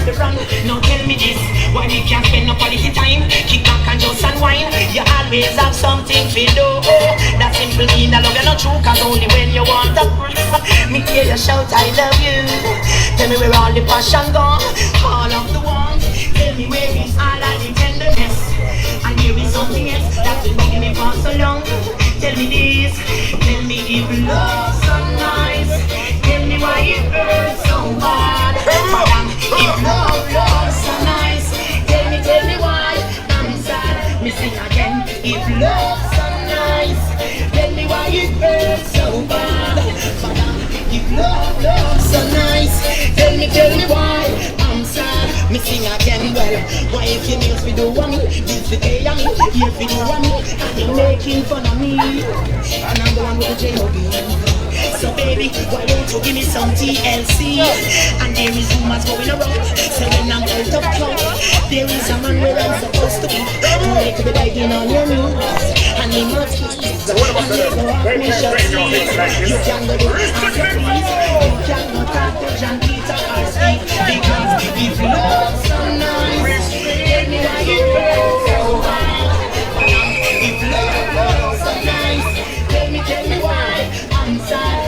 the run. Now tell me this, why we can't spend no quality time? Kick back and just unwind. You always have something to do. That simple mean that love you're not true, cause only when you want to me hear you shout I love you. Tell me where all the passion gone, all of the warmth. Tell me where is all of the tenderness. And here is something else that's been making me for so long. Tell me this, tell me if love's so nice. Tell me why it hurts so bad. If love's so nice. Tell me why I'm sad. Me sing again. If love's so nice. Tell me why it hurts so bad. If love's so nice. Tell me why I'm sad. Me sing again. Well, why if you nails we do want me? This the day I'm here if you do want me. And you're making fun of me. And I'm the one with the J.O.B. So baby, why don't you give me some TLC? And there is rumors going around. So when I'm out of club, there is a man where I'm supposed to be. Who like to be biting on your knees. And he must please. And there's no admission fees. You can go do as you please. You can go talk to John Peter or Steve. Because if love's so nice, tell me why it hurts so hard. If love's so nice, tell me why I'm sad.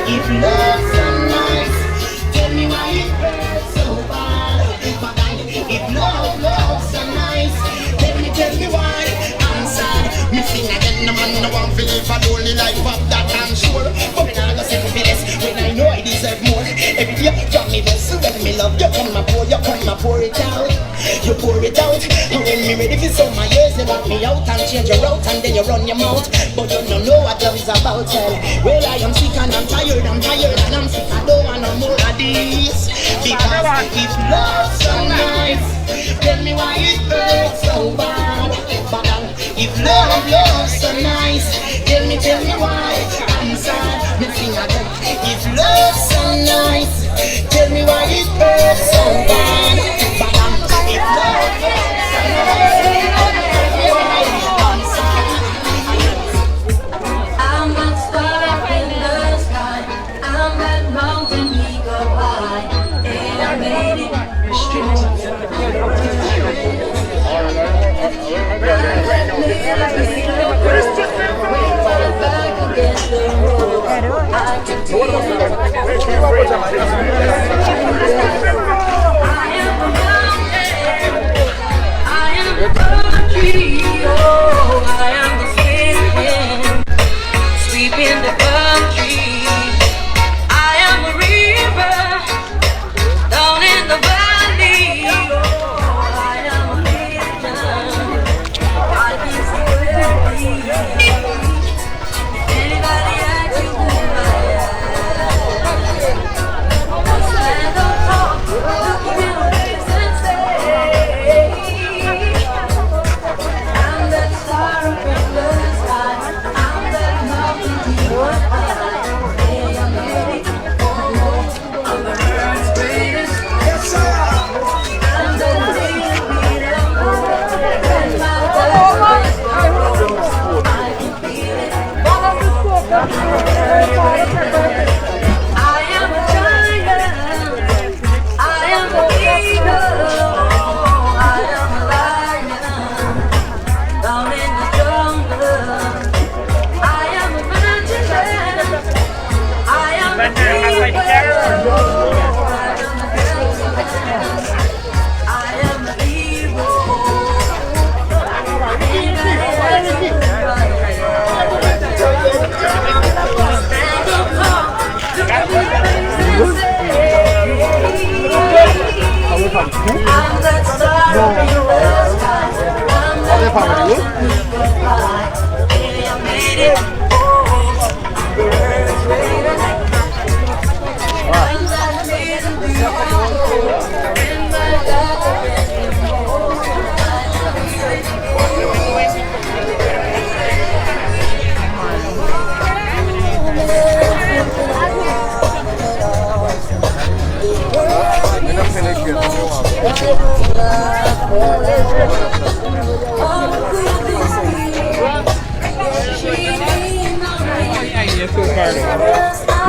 If love's so nice, tell me why it hurts so bad. If love's so nice, tell me why I'm sad. Me sing again, no man no one feel if I don't only life of that I'm sure. But when I go settle for less, when I know I deserve more. Every day, from me best, when me love you, come and pour it out. You pour it out, and when me ready for some my years, you knock me out and change your route, and then you run your mouth. But you don't know what love is about, well, I am sick and I'm tired, and I'm sick, I don't want no more of this. Because if love's so nice, tell me why it hurts so bad. But if love's so nice, tell me why I'm sad. Me sing again. If love's so nice, tell me why it hurts so bad. But if love's so nice, tell me why I'm sad. I'm that star in the sky. I'm that mountain we go by. And I made it.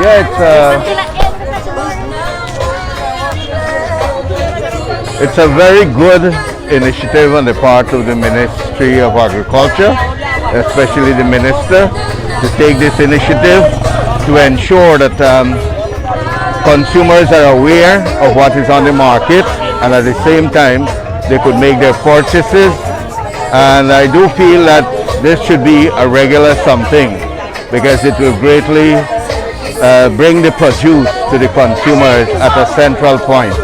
Yeah, it's It's a very good initiative on the part of the Ministry of Agriculture, especially the minister, to take this initiative to ensure that consumers are aware of what is on the market, and at the same time they could make their purchases. And I do feel that this should be a regular something, because it will greatly bring the produce to the consumers at a central point.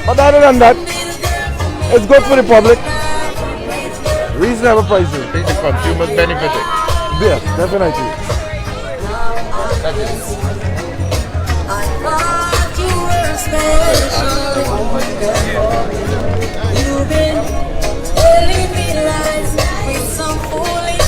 But other than that, it's good for the public. Reasonable prices. I think the consumers benefiting. Yes, definitely. I thought you were special. You've been telling me lies with some foolish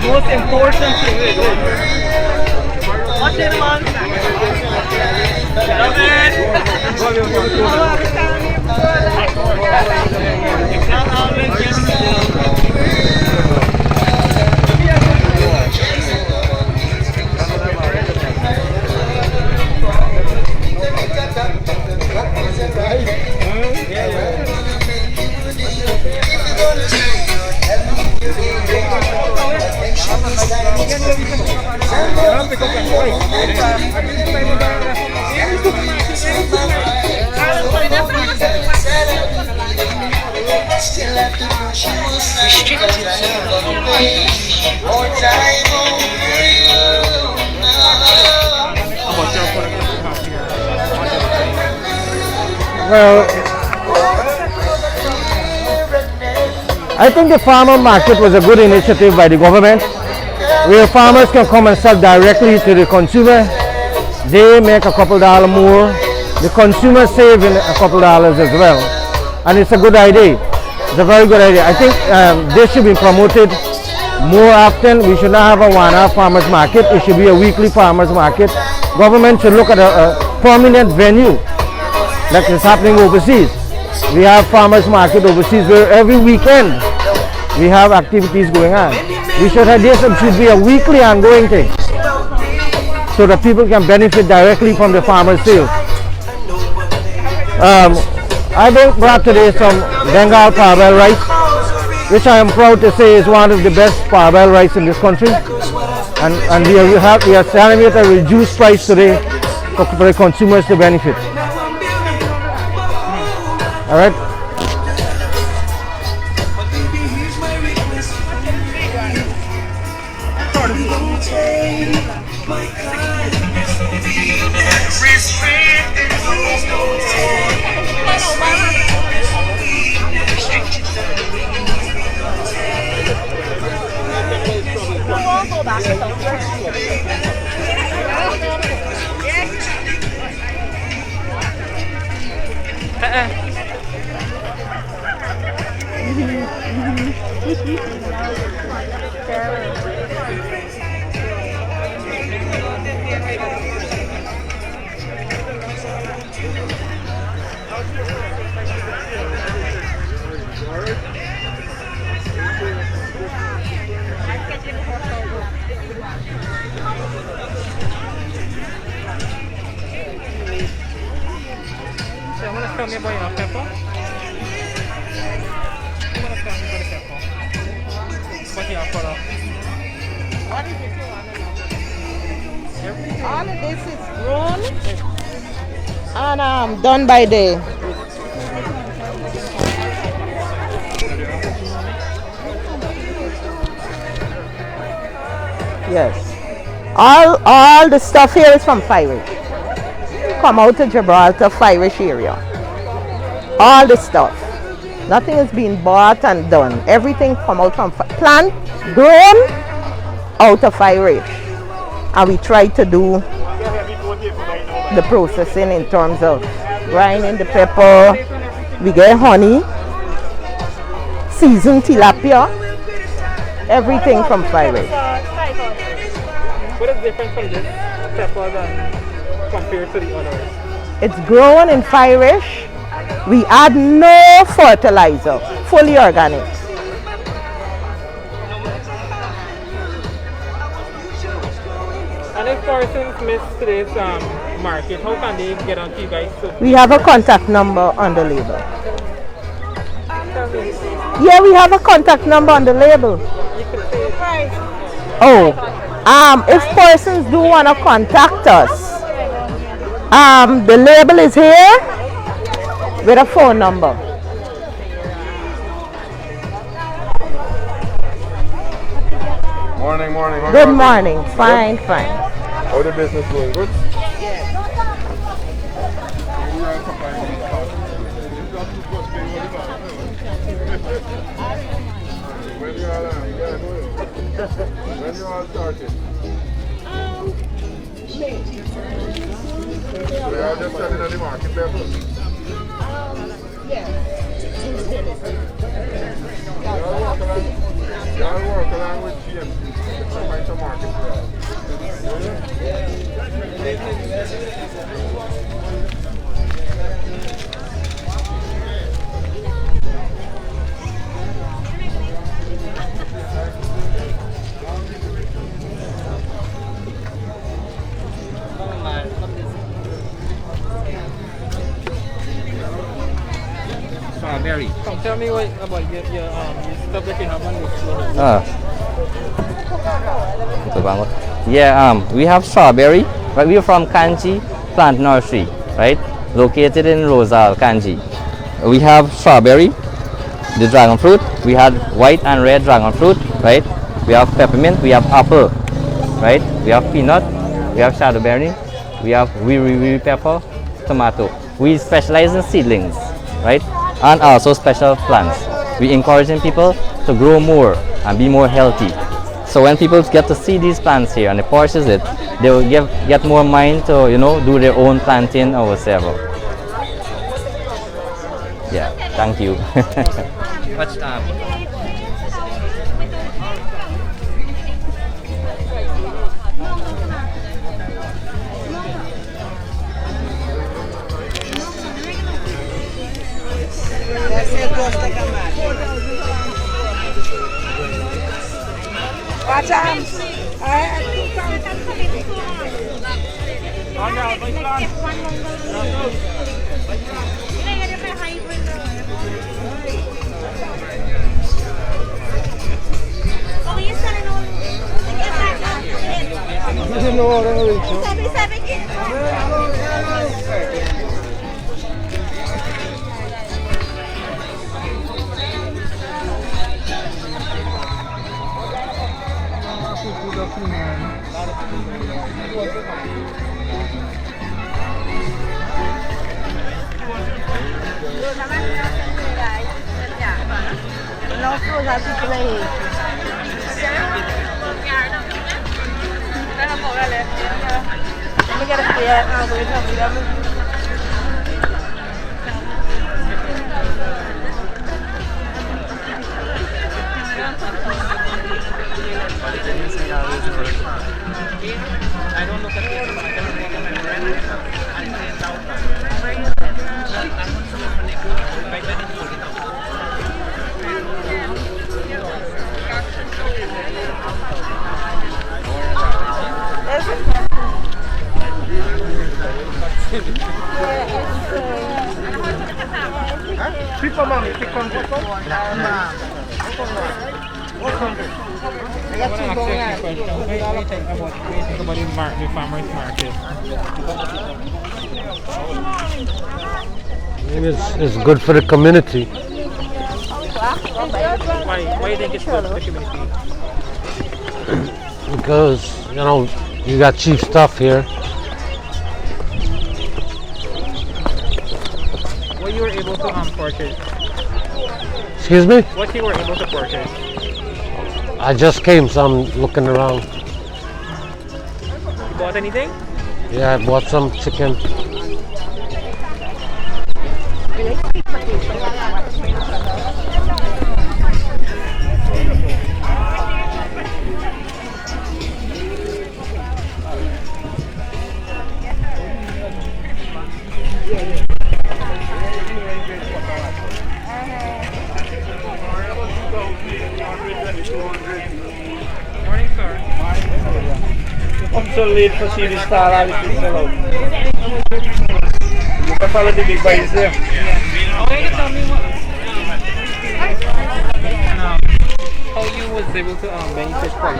Most important thing. Watch it, man. Well, I think the farmer market was a good initiative by the government, where farmers can come and sell directly to the consumer. They make a couple dollars more. The consumer save in a couple dollars as well. And it's a good idea. It's a very good idea. I think this should be promoted more often. We should not have a one-off farmers market. It should be a weekly farmers market. Government should look at a prominent venue like is happening overseas. We have farmers market overseas where every weekend we have activities going on. We should have this. It should be a weekly ongoing thing so that people can benefit directly from the farmers' sales. I brought today some Bengal Parboiled rice, which I am proud to say is one of the best parboiled rice in this country. And we are selling it at a reduced price today for the consumers to benefit. All right. Tell me about your pepper. What you have for us? What is it you want to know? All of this is grown and done by day. Yes. All the stuff here is from Firish. Come out to Gibraltar, Firish area. All the stuff. Nothing is being bought and done. Everything come out from plant grown out of Irish. And we try to do the processing in terms of grinding the pepper. We get honey, seasoned tilapia, everything from Irish. What is different from this pepper than compared to the others? It's grown in Irish. We add no fertilizer, fully organic. And if persons miss today's market, how can they get on to you guys? We have a contact number on the label. Yeah, we have a contact number on the label. Oh, if persons do want to contact us, the label is here with a phone number. Morning, morning. How Good are you? morning. Fine, fine. How the business going? Good? When you all started? They are just selling at the market level. Y'all work along with GMC to find some market for Strawberry. Come tell me what about your stuff that you have on this floor. Yeah, we have strawberry, but we are from Kanji Plant Nursery, right? Located in Rosal, Kanji. We have strawberry, the dragon fruit. We had white and red dragon fruit, right? We have peppermint, we have apple, right? We have peanut, we have shadowberry, we have wiri pepper, tomato. We specialize in seedlings, right? And also special plants. We encouraging people to grow more and be more healthy. So when people get to see these plants here and they purchase it, they will get more mind to, you know, do their own planting or whatever. Yeah, thank you. Much time. The farmer's market. It's good for the community. Why do you think it's good for the community? Because, you know, you got cheap stuff here. What you were able to purchase? Excuse me? What you were able to purchase? I just came, so I'm looking around. You bought anything? Yeah, I bought some chicken. Morning, sir. I'm so late for see the star out of this alone. You can follow the big boys there. Oh, you tell me what, how you was able to benefit from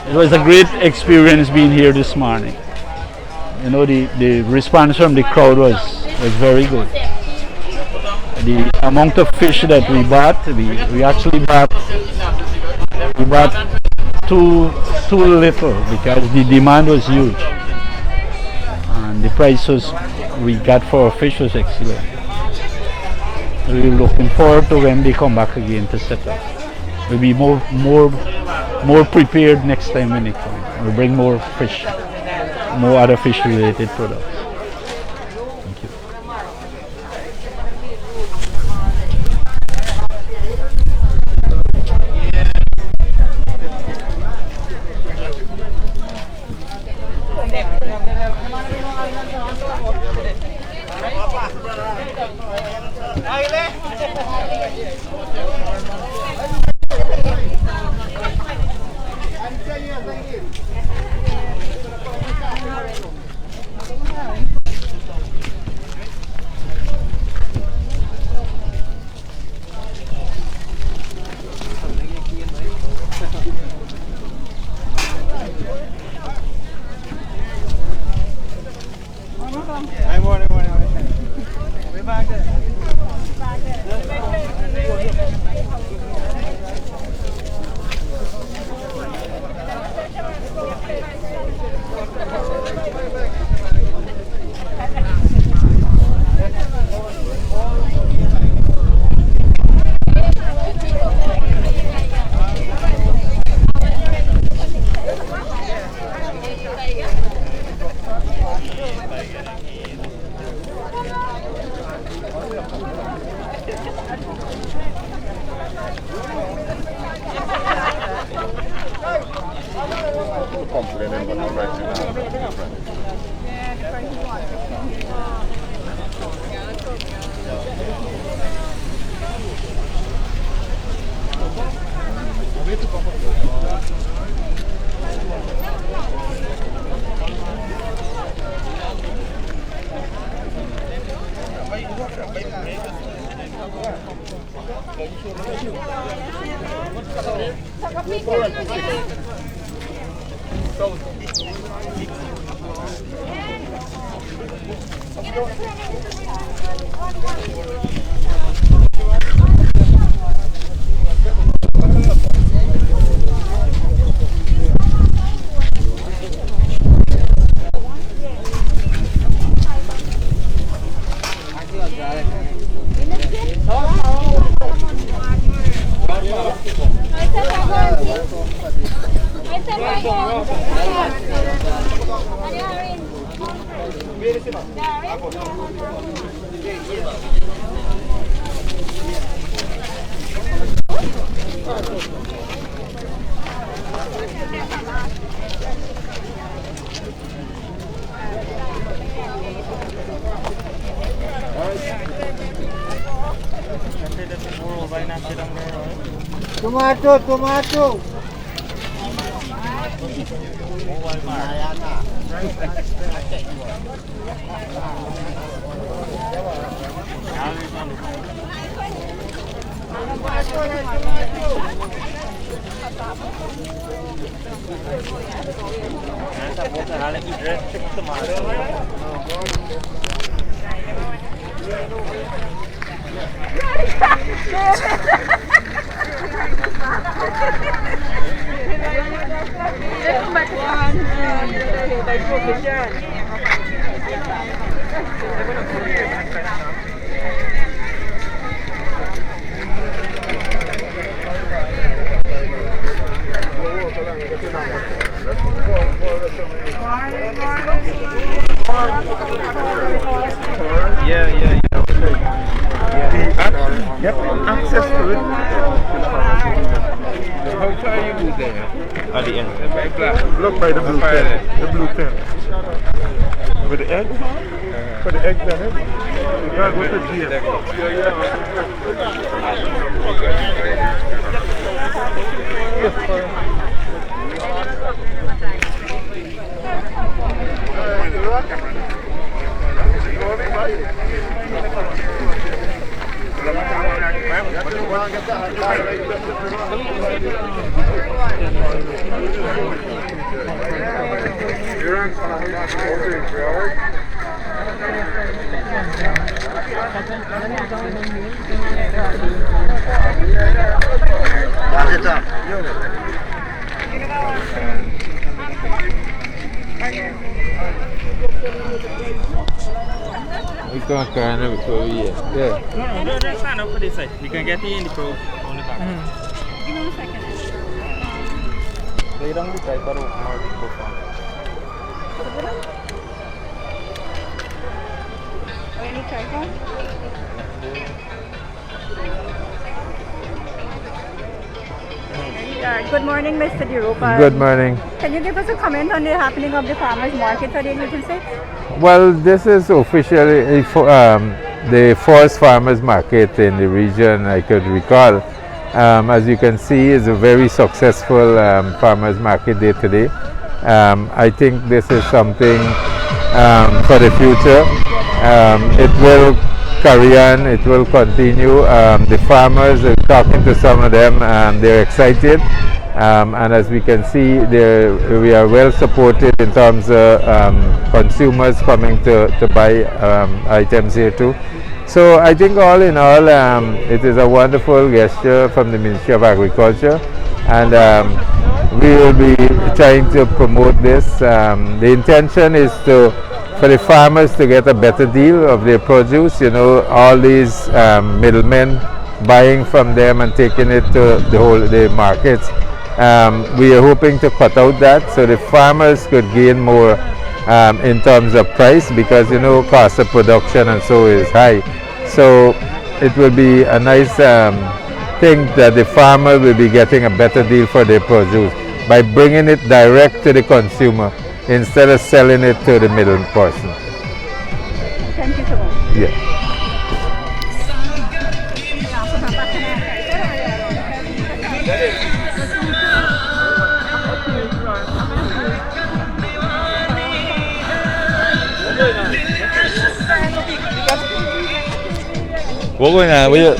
It was a great experience being here this morning. You know, the response from the crowd was very good. the amount of fish that we bought, we actually bought too little because the demand was huge and the prices we got for our fish was excellent. We're looking forward to when they come back again to set up. We'll be more prepared next time when they come. We'll bring more fish, more other fish related products. Thank you. Tomato. Yep, access to it. How far you go there? At the end. Look by the blue tent. The blue tent. With the eggs? For the eggs and everything. You gotta go to jail. We can't carry it before we eat. Yeah. No, just stand up for this side. We can get in the probe on the back. Give me 1 second. Lay down the tripod open or the probe. Any tripod? Good morning, Mr. Dirupa. Good morning. Can you give us a comment on the happening of the farmers market today in Region 6? Well, this is officially the first farmers market in the region I could recall. As you can see, it's a very successful farmers market day today. I think this is something for the future. It will carry on, it will continue. The farmers, talking to some of them, they're excited. And as we can see, we are well supported in terms of consumers coming to buy items here too. So I think all in all, it is a wonderful gesture from the Ministry of Agriculture, and we will be trying to promote this. The intention is for the farmers to get a better deal of their produce. You know, all these middlemen buying from them and taking it to the markets. We are hoping to cut out that so the farmers could gain more in terms of price, because you know cost of production and so is high. So it will be a nice thing that the farmer will be getting a better deal for their produce by bringing it direct to the consumer instead of selling it to the middle person. Thank you so much. Yeah. We're going on. We're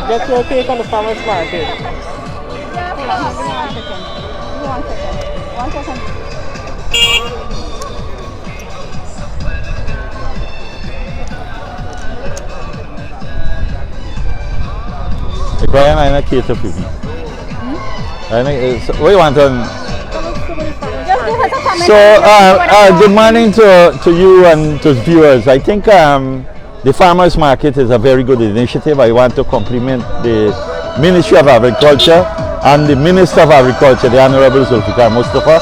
Get your take on the farmers market. Hold on, give me 1 second. 1 second. 1 second. Brian, I'm not cater for me. What do you want on? Just give us a comment. So, good morning to you and to viewers. I think the farmers market is a very good initiative. I want to compliment the Ministry of Agriculture and the Minister of Agriculture, the Honorable Zulfikar Mustafa,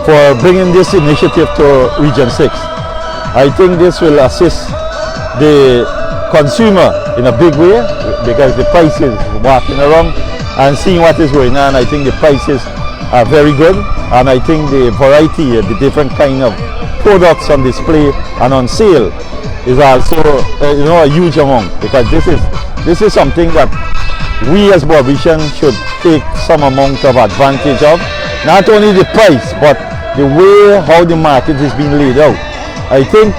for bringing this initiative to Region 6. I think this will assist the consumer in a big way, because the prices walking around and seeing what is going on, I think the prices are very good, and I think the variety, the different kind of products on display and on sale is also a huge amount, because this is something that we as Barbicians should take some amount of advantage of. Not only the price, but the way how the market is being laid out. I think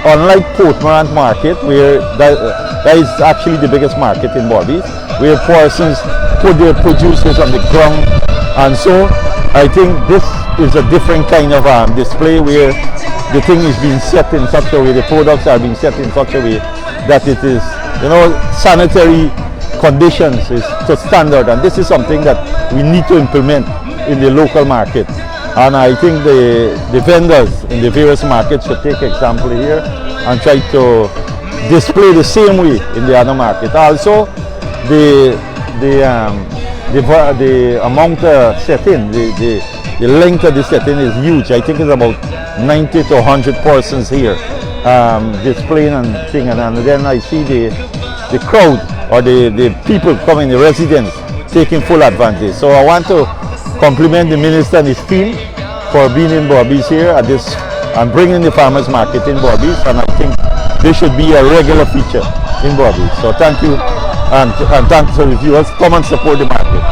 unlike Portmorant market, where that is actually the biggest market in Barbados, where persons put their produces on the ground, and so I think this is a different kind of display where the thing is being set in such a way, the products are being set in such a way that it is, sanitary conditions is to standard, and this is something that we need to implement in the local market. And I think the vendors in the various markets should take example here and try to display the same way in the other market. Also, the amount set in, the length of the set-in is huge. I think it's about 90 to 100 persons here displaying and thing, and then I see the crowd or the people coming, the residents taking full advantage. So I want to compliment the minister and his team for being in Barbados here at this and bringing the farmers market in Barbados, and I think this should be a regular feature in Barbados. So thank you, and thanks to the viewers. Come and support the market.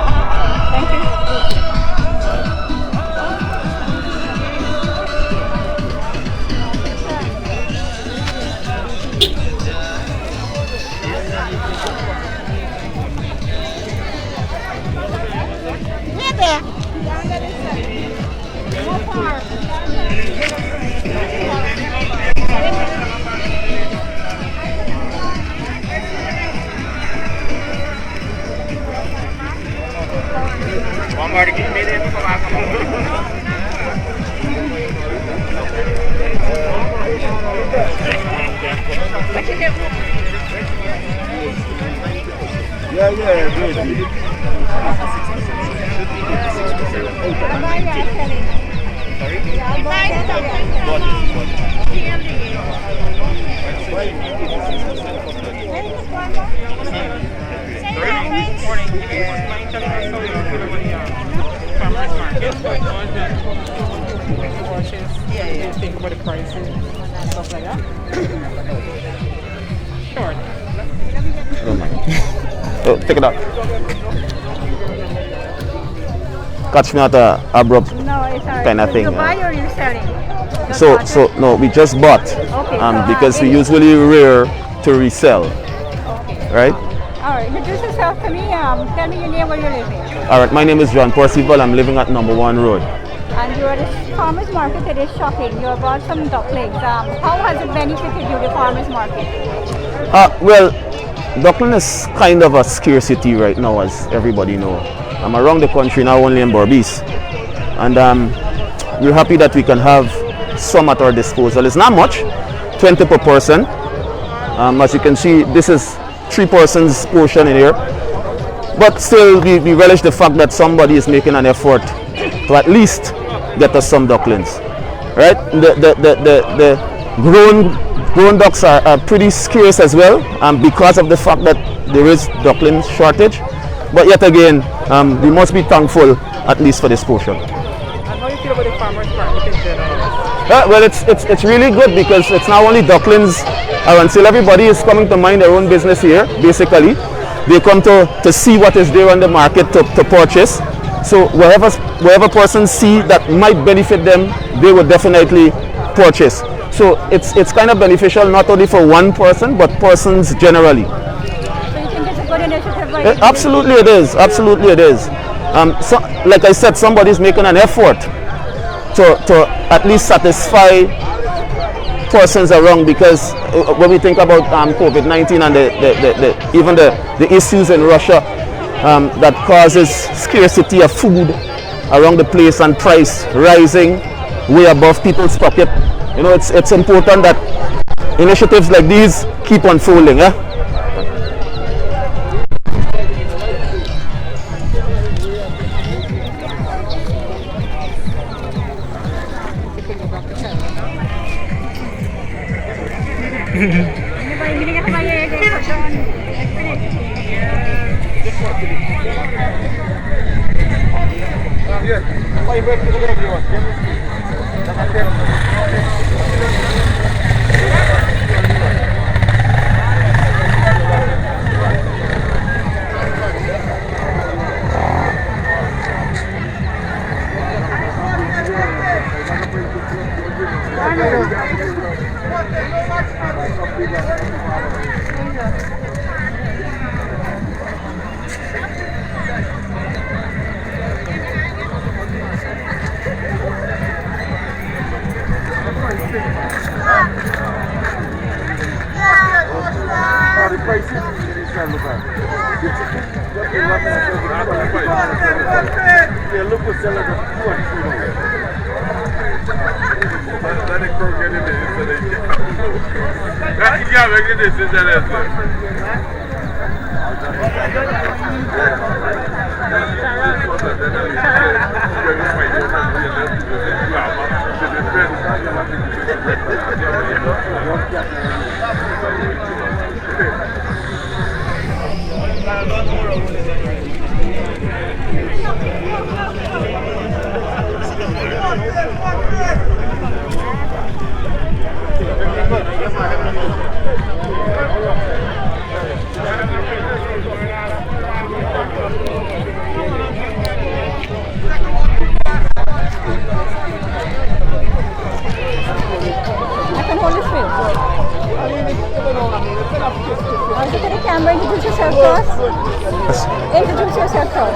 Think about the prices and stuff like that. Short. Oh, take it out. Catch me at a abrupt kind of thing. You buy or you selling? So no, we just bought because we usually rear to resell. Okay. Right? Alright, introduce yourself to me. Tell me your name, where you're living. Alright, my name is John Percival. I'm living at number 1 Road. And you're at the farmers market that is shopping. You bought some ducklings. How has it benefited you, the farmers market? Well, duckling is kind of a scarcity right now, as everybody know. I'm around the country now, only in Berbice, and we're happy that we can have some at our disposal. It's not much, 20 per person. As you can see, this is 3 persons portion in here, but still we relish the fact that somebody is making an effort to at least get us some ducklings, right? The grown ducks are pretty scarce as well, because of the fact that there is duckling shortage. But yet again, we must be thankful at least for this portion. And how do you feel about the farmers market in general? Well, it's really good because it's not only ducklings. Until everybody is coming to mind their own business here, basically. They come to see what is there on the market to purchase. So wherever persons see that might benefit them, they would definitely purchase. So it's kind of beneficial not only for one person, but persons generally. So you think it's a good initiative? Absolutely it is. Absolutely it is. So, like I said, somebody's making an effort to at least satisfy persons around, because when we think about COVID-19 and even the issues in Russia that causes scarcity of food around the place and price rising way above people's pocket, you know, it's important that initiatives like these keep unfolding.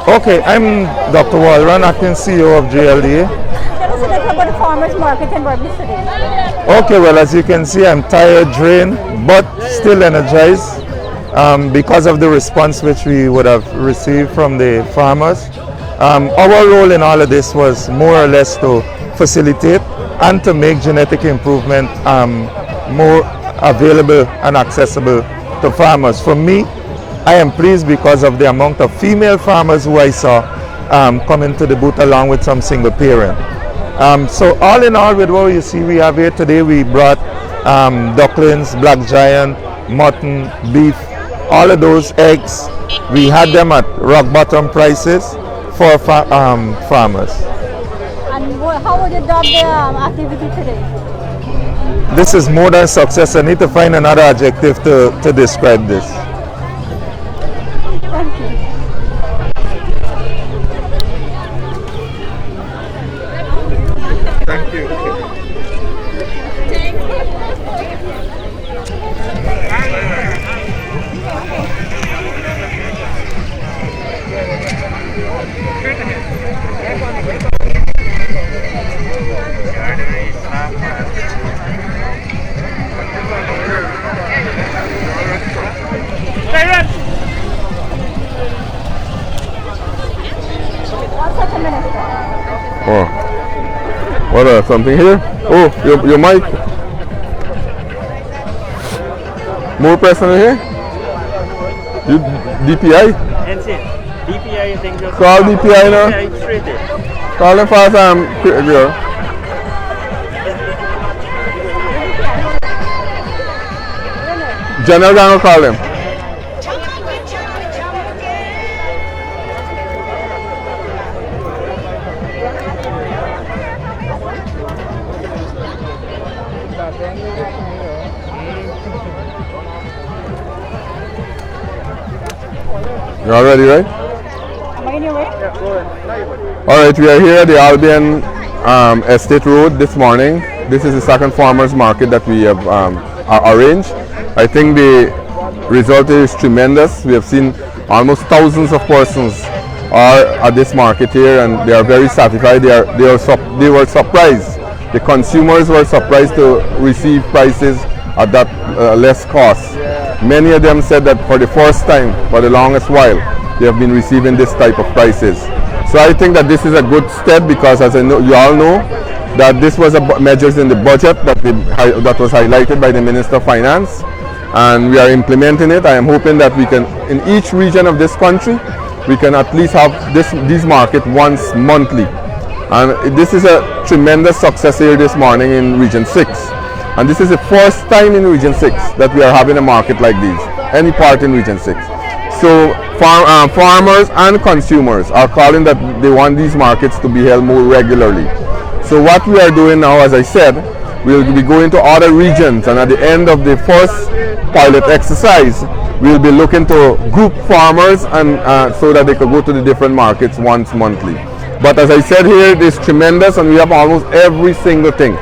Okay, I'm Dr. Walron, acting CEO of JLDA. Tell us a little about the farmers market in Berbice City. Okay, well, as you can see, I'm tired, drained, but still energized because of the response which we would have received from the farmers. Our role in all of this was more or less to facilitate and to make genetic improvement more available and accessible to farmers. For me, I am pleased because of the amount of female farmers who I saw come into the booth along with some single parent. So all in all, with what you see we have here today, we brought ducklings, black giant, mutton, beef, all of those eggs. We had them at rock bottom prices for farmers. And how would you dub the activity today? This is more than success. I need to find another adjective to describe this. Thank you. Thank you. Oh, what something here? Oh, your mic. More person here? You DPI? That's it. DPI, I think. Call DPI now. Call them fast girl. General gonna call them. You all ready, right? Am I in your way? All right, we are here at the Albion Estate Road this morning. This is the second farmers market that we have arranged. I think the result is tremendous. We have seen almost thousands of persons are at this market here, and they are very satisfied. They were surprised. The consumers were surprised to receive prices at that less cost. Many of them said that for the first time, for the longest while, they have been receiving this type of prices. So I think that this is a good step because, as I know, you all know, that this was measures in the budget that was highlighted by the Minister of Finance, and we are implementing it. I am hoping that we can, in each region of this country, we can at least have these market once monthly. And this is a tremendous success here this morning in Region 6. And this is the first time in Region 6 that we are having a market like this, any part in Region 6. So farmers and consumers are calling that they want these markets to be held more regularly. So what we are doing now, as I said, we'll be going to other regions, and at the end of the first pilot exercise, we'll be looking to group farmers and so that they can go to the different markets once monthly. But as I said here, it is tremendous, and we have almost every single thing.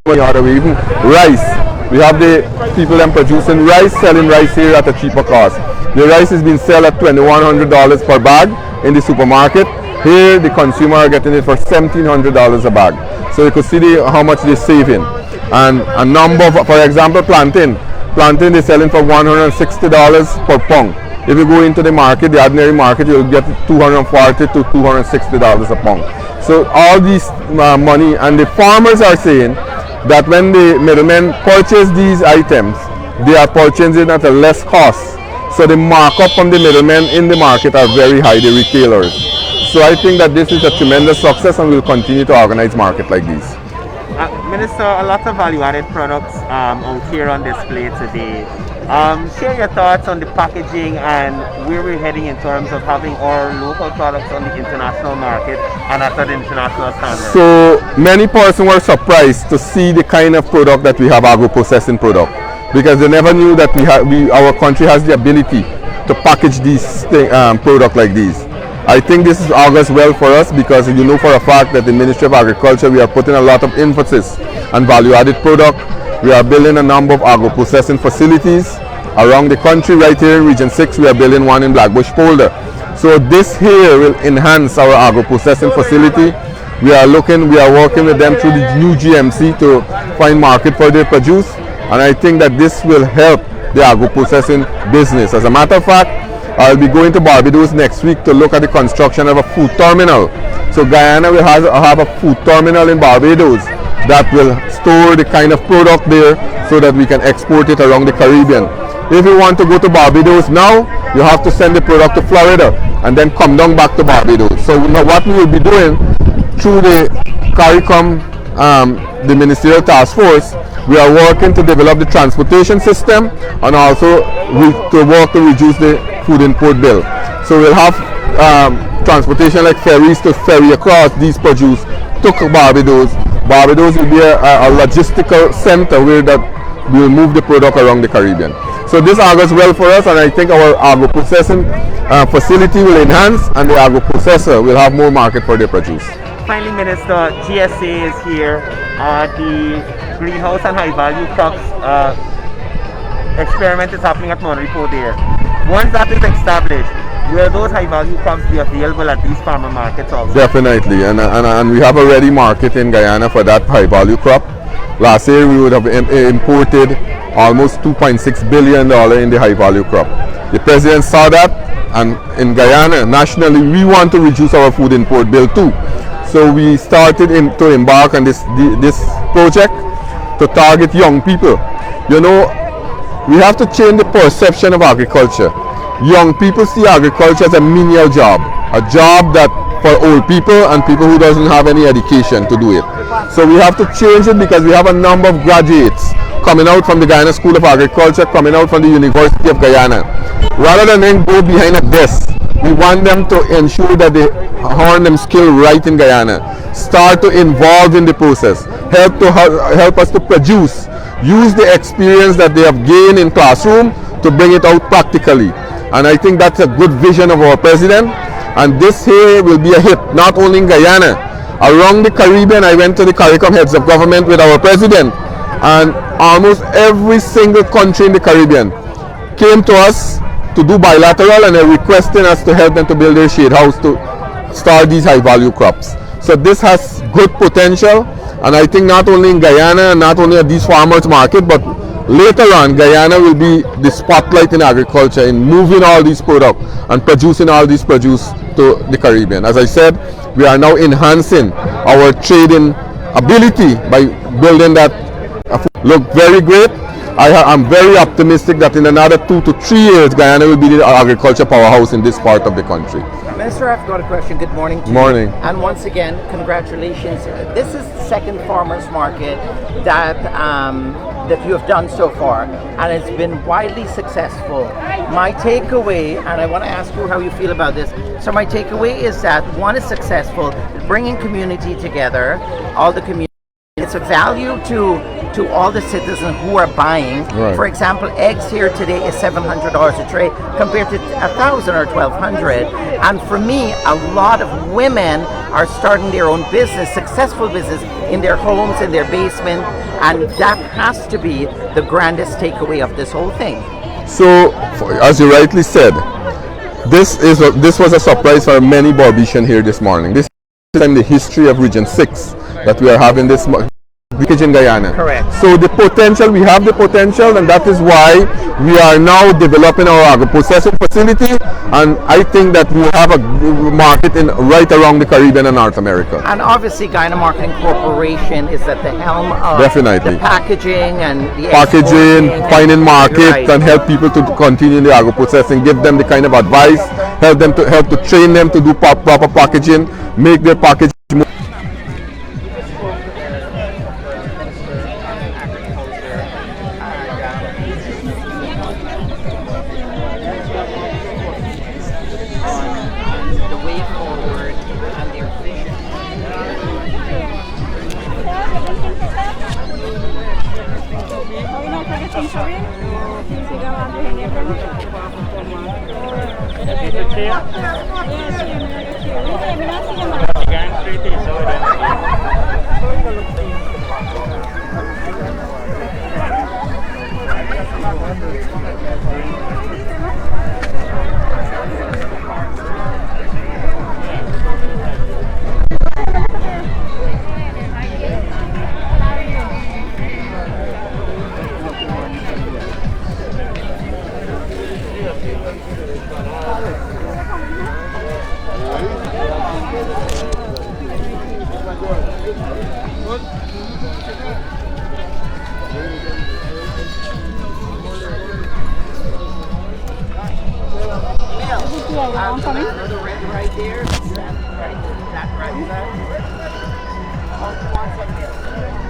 Even rice. We have the people them producing rice, selling rice here at a cheaper cost. The rice is being sold at $2,100 per bag in the supermarket. Here, the consumer are getting it for $1,700 a bag. So you could see how much they're saving. And a number of, for example, plantain. Plantain they're selling for $160 per pound. If you go into the market, the ordinary market, you'll get $240 to $260 a pound. So all these money, and the farmers are saying that when the middlemen purchase these items, they are purchasing at a less cost. So the markup from the middlemen in the market are very high, the retailers. So I think that this is a tremendous success, and we'll continue to organize market like this. Minister, a lot of value-added products out here on display today. Share your thoughts on the packaging and where we're heading in terms of having our local products on the international market and at an international standard. So many persons were surprised to see the kind of product that we have, agro-processing product, because they never knew that our country has the ability to package these products like these. I think this augurs well for us, because you know for a fact that the Ministry of Agriculture, we are putting a lot of emphasis on value-added product. We are building a number of agro-processing facilities around the country. Right here in Region 6, we are building one in Blackbush Polder. So this here will enhance our agro-processing facility. We are working with them through the new GMC to find market for their produce. And I think that this will help the agro-processing business. As a matter of fact, I'll be going to Barbados next week to look at the construction of a food terminal. So Guyana will have a food terminal in Barbados that will store the kind of product there so that we can export it around the Caribbean. If you want to go to Barbados now, you have to send the product to Florida and then come down back to Barbados. So now what we will be doing through the CARICOM, the Ministerial Task Force, we are working to develop the transportation system and also to work to reduce the food import bill. So we'll have transportation like ferries to ferry across these produce to Barbados. Barbados will be a logistical center where that we will move the product around the Caribbean. So this augurs well for us, and I think our agro-processing facility will enhance and the agro-processor will have more market for their produce. Finally, Minister, GSA is here. The greenhouse and high value crops experiment is happening at Monrepo there. Once that is established, will those high value crops be available at these farmer markets also? Definitely, and we have a ready market in Guyana for that high value crop. Last year we would have imported almost $2.6 billion in the high value crop. The President saw that, and in Guyana, nationally, we want to reduce our food import bill too. So we started to embark on this project to target young people. You know, we have to change the perception of agriculture. Young people see agriculture as a menial job, a job that for old people and people who doesn't have any education to do it. So we have to change it because we have a number of graduates coming out from the Guyana School of Agriculture, coming out from the University of Guyana. Rather than them go behind a desk, we want them to ensure that they hone them skill right in Guyana. Start to involve in the process. Help us to produce. Use the experience that they have gained in classroom to bring it out practically. And I think that's a good vision of our president. And this here will be a hit, not only in Guyana. Around the Caribbean, I went to the CARICOM heads of government with our president. And almost every single country in the Caribbean came to us to do bilateral, and they're requesting us to help them to build their shade house to start these high value crops. So this has good potential, and I think not only in Guyana and not only at these farmers market, but later on Guyana will be the spotlight in agriculture in moving all these products and producing all these produce to the Caribbean. As I said, we are now enhancing our trading ability by building that look very great. I'm very optimistic that in another 2 to 3 years, Guyana will be the agriculture powerhouse in this part of the country. Minister, I've got a question. Good morning to Morning. you. And once again, congratulations. This is the second farmers market that that you have done so far, and it's been widely successful. My takeaway, and I want to ask you how you feel about this. So my takeaway is that one is successful, bringing community together, all the community. It's a value to all the citizens who are buying. Right. For example, eggs here today is $700 a tray compared to $1,000 or $1,200. And for me, a lot of women are starting their own business, successful business, in their homes, in their basement, and that has to be the grandest takeaway of this whole thing. So, as you rightly said, this was a surprise for many Barbadians here this morning. This is in the history of Region 6 that we are having this package in Guyana. Correct. So the potential, we have the potential, and that is why we are now developing our agro-processing facility, and I think that we have a market right around the Caribbean and North America. And obviously Guyana Marketing Corporation is at the helm of Definitely. the packaging and the Packaging, exporting finding market, Right. and help people to continue the agro-processing, give them the kind of advice, help to train them to do proper packaging, make their packaging more. the way forward and their vision. there.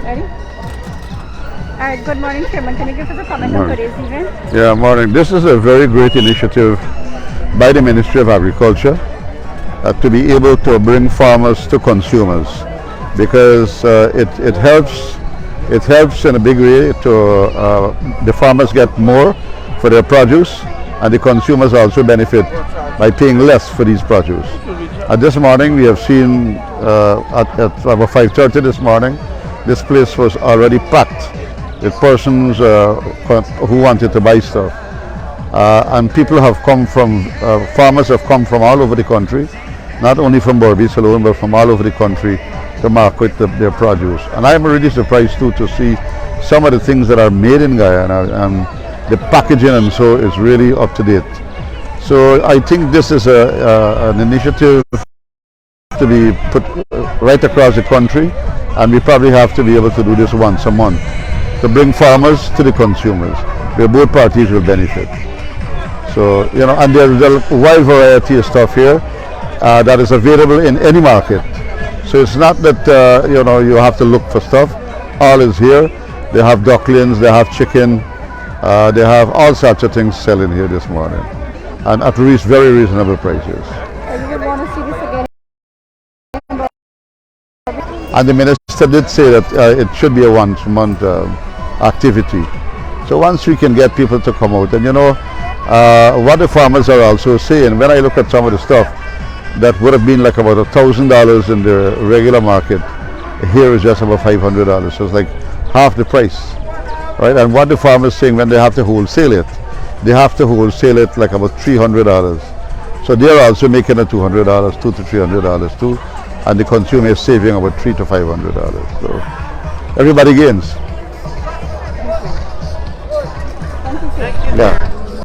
Ready? Good morning, Chairman. Can you give us a comment on today's event? Yeah, morning. This is a very great initiative by the Ministry of Agriculture to be able to bring farmers to consumers, because it helps in a big way to the farmers get more for their produce, and the consumers also benefit by paying less for these produce. This morning we have seen at about 5:30 this morning, this place was already packed with persons who wanted to buy stuff. And people have come from, farmers have come from all over the country, not only from Berbice alone, but from all over the country to market their produce. And I'm really surprised too to see some of the things that are made in Guyana, and the packaging and so is really up to date. So I think this is an initiative to be put right across the country, and we probably have to be able to do this once a month to bring farmers to the consumers, where both parties will benefit. So, you know, and there's a wide variety of stuff here that is available in any market. So it's not that, you know, you have to look for stuff. All is here. They have ducklings, they have chicken, they have all sorts of things selling here this morning, and at least very reasonable prices. You would want to see this again. And the minister did say that it should be a once-a-month activity. So once we can get people to come out, and you know, what the farmers are also saying, when I look at some of the stuff that would have been like about $1,000 in the regular market, here is just about $500. So it's like half the price, right? And what the farmers saying, when they have to wholesale it, they have to wholesale it like about $300. So they're also making it $200, $200 to $300 too, and the consumer is saving about $300 to $500. So everybody gains. Thank you, sir. Yeah.